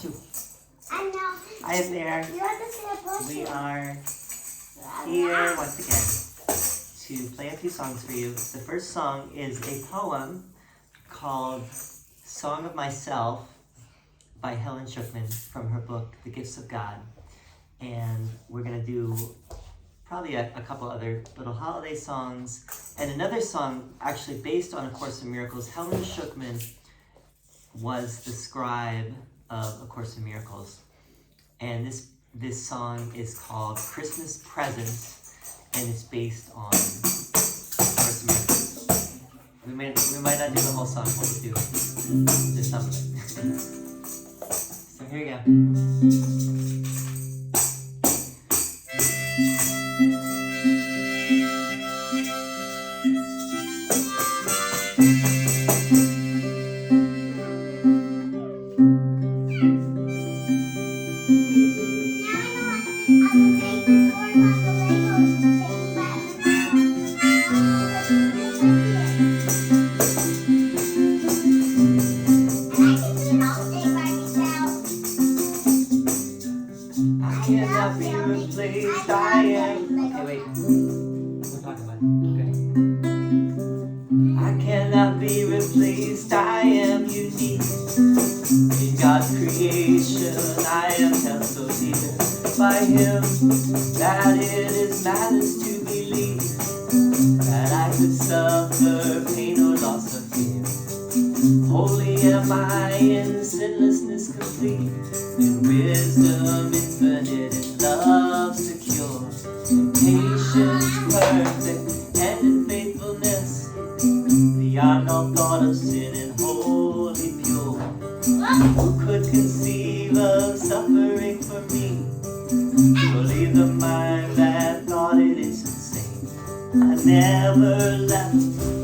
too. I know. Hi there. You want to say a potion? We are here once again to play a few songs for you. The first song is a poem called Song of Myself by Helen Schucman from her book, The Gifts of God. And we're going to do probably a couple other little holiday songs. And another song actually based on A Course in Miracles. Helen Schucman was the scribe of A Course in Miracles. And this song is called Christmas Presents, and it's based on A Course in Miracles. We might not do the whole song, but we'll do just some of it. So here you go. Cannot be replaced, I am. Okay, wait. We'll talk about it. Okay. I cannot be replaced, I am unique. In God's creation, I am held so dear by Him that it is madness to believe that I could suffer pain or loss of fear. Holy am I in sinlessness complete, in wisdom infinite, in love secure, in patience perfect, and in faithfulness, beyond all thought of sin and wholly pure. Who could conceive of suffering for me? Surely the mind that thought it is insane. I never left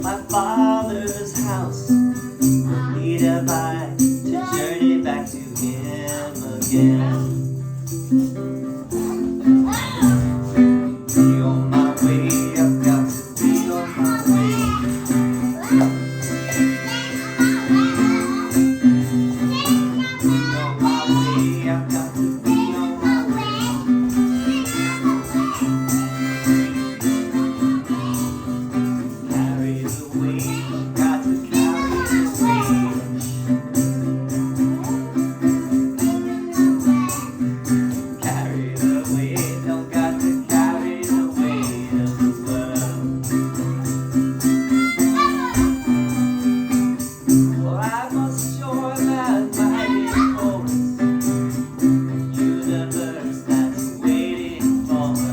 my Father's house, need have I to journey back to Him again. Be on my way, I've got to be on my way. Be on my way, I've got to be on my way. Carry the weight, got to carry the weight. Carry the weight, don't got to carry the weight of the world. For I must join that mighty force, universe that's waiting for me.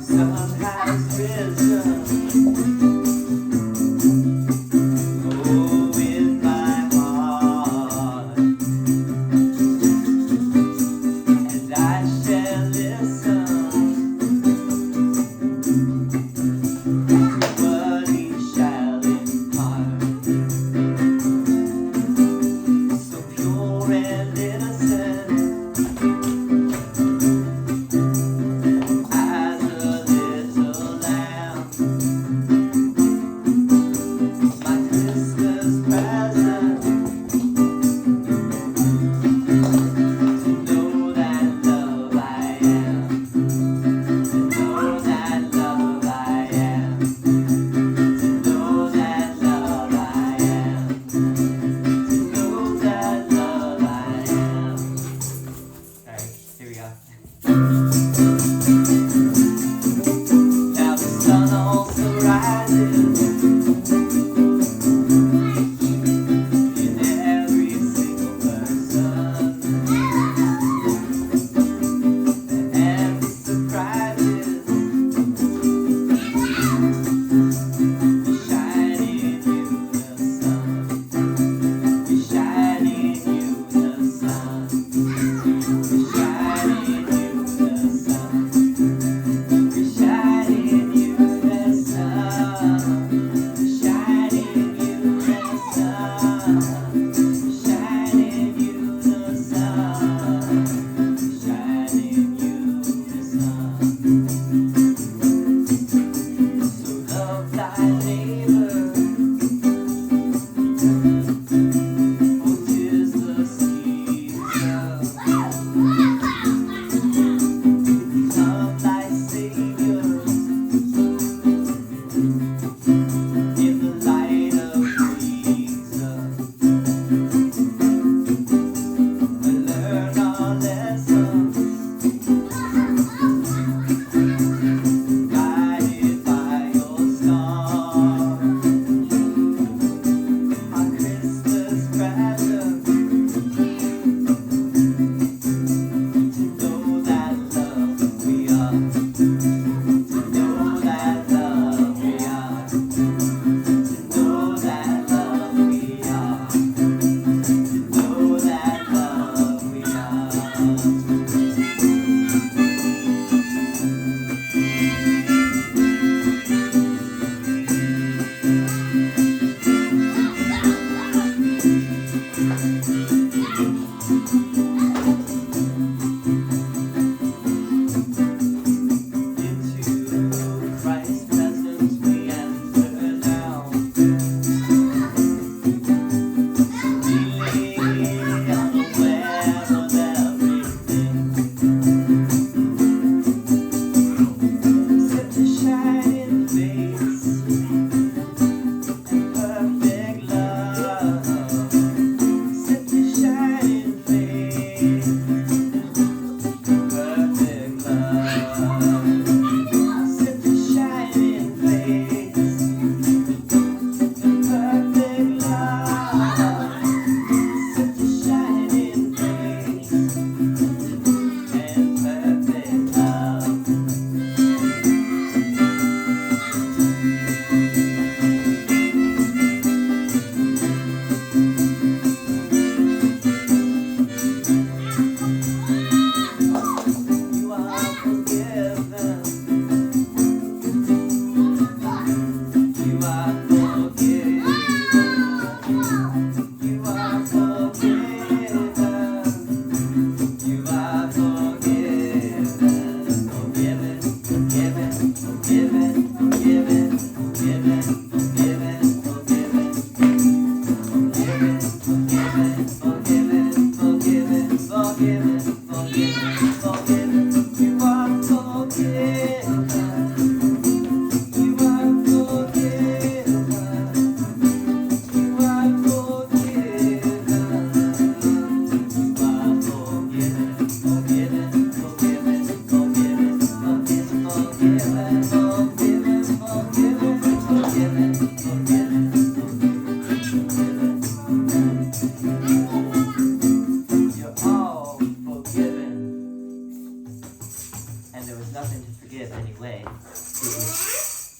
Sun has risen, oh, in my heart, and I shall listen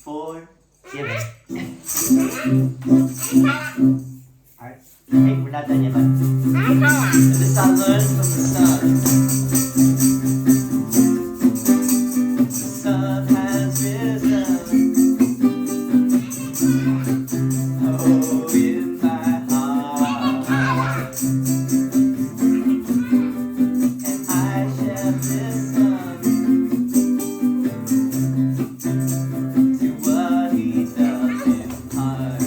forgiven. Alright. Hey, we're not done yet, bud. This I learned from the sun. The sun has risen. Oh, in my heart. And I shall listen to what he does in heart.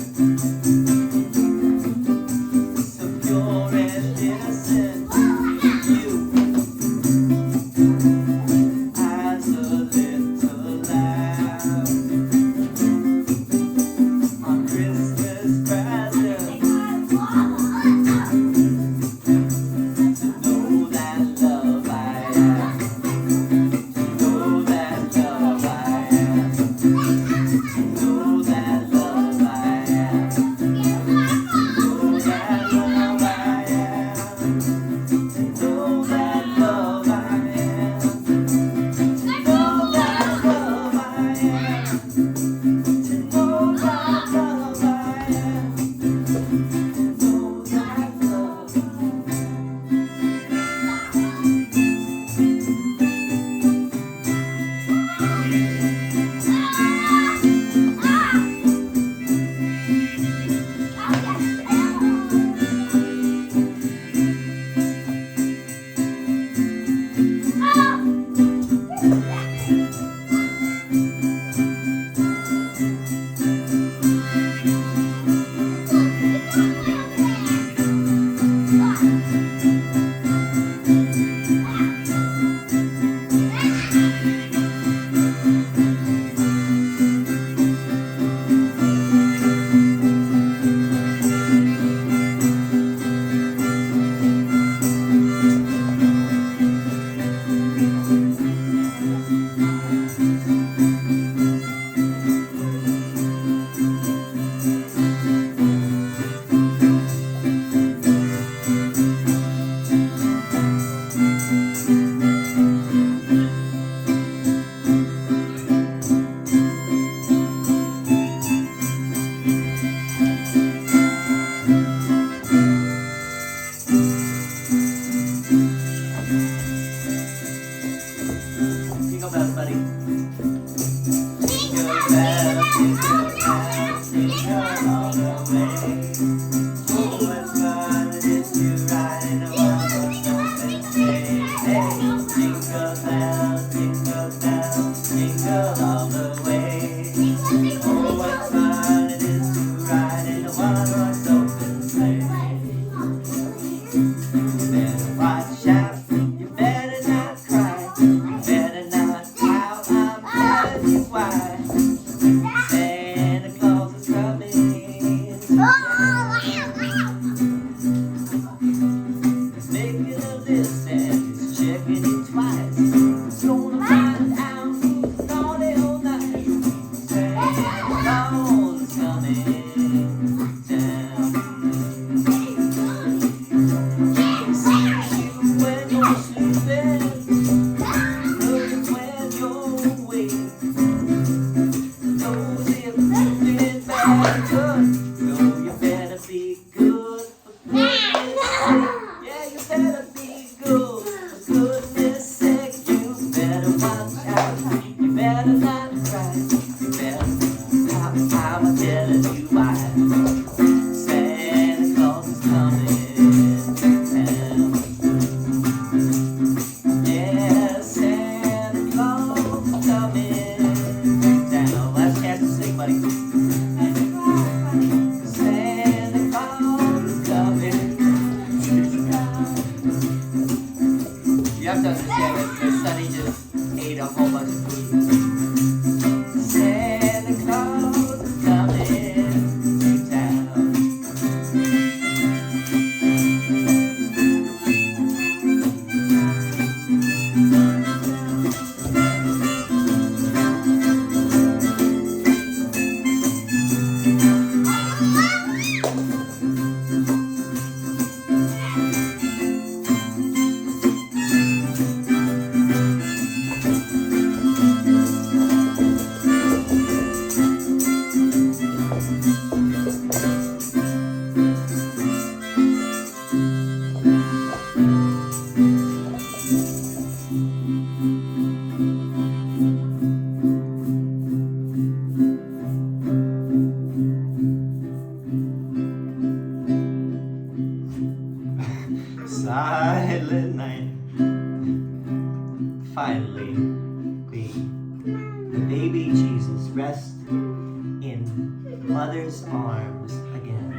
rest in mother's arms again.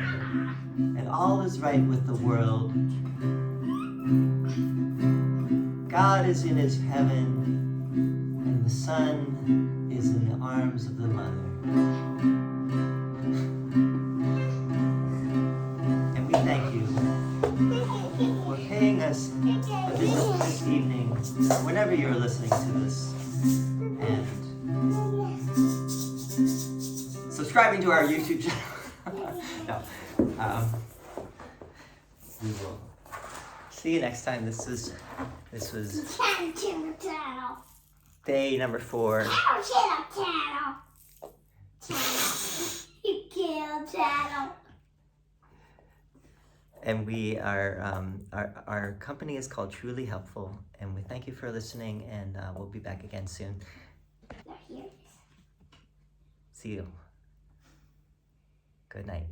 And all is right with the world. God is in his heaven, and the son is in the arms of the mother. And we thank you for paying us a visit this evening, whenever you're listening to this, and subscribing to our YouTube channel. No, we will see you next time. This was day number 4. And we are, our company is called Truly Helpful, and we thank you for listening, and we'll be back again soon. See you. Good night.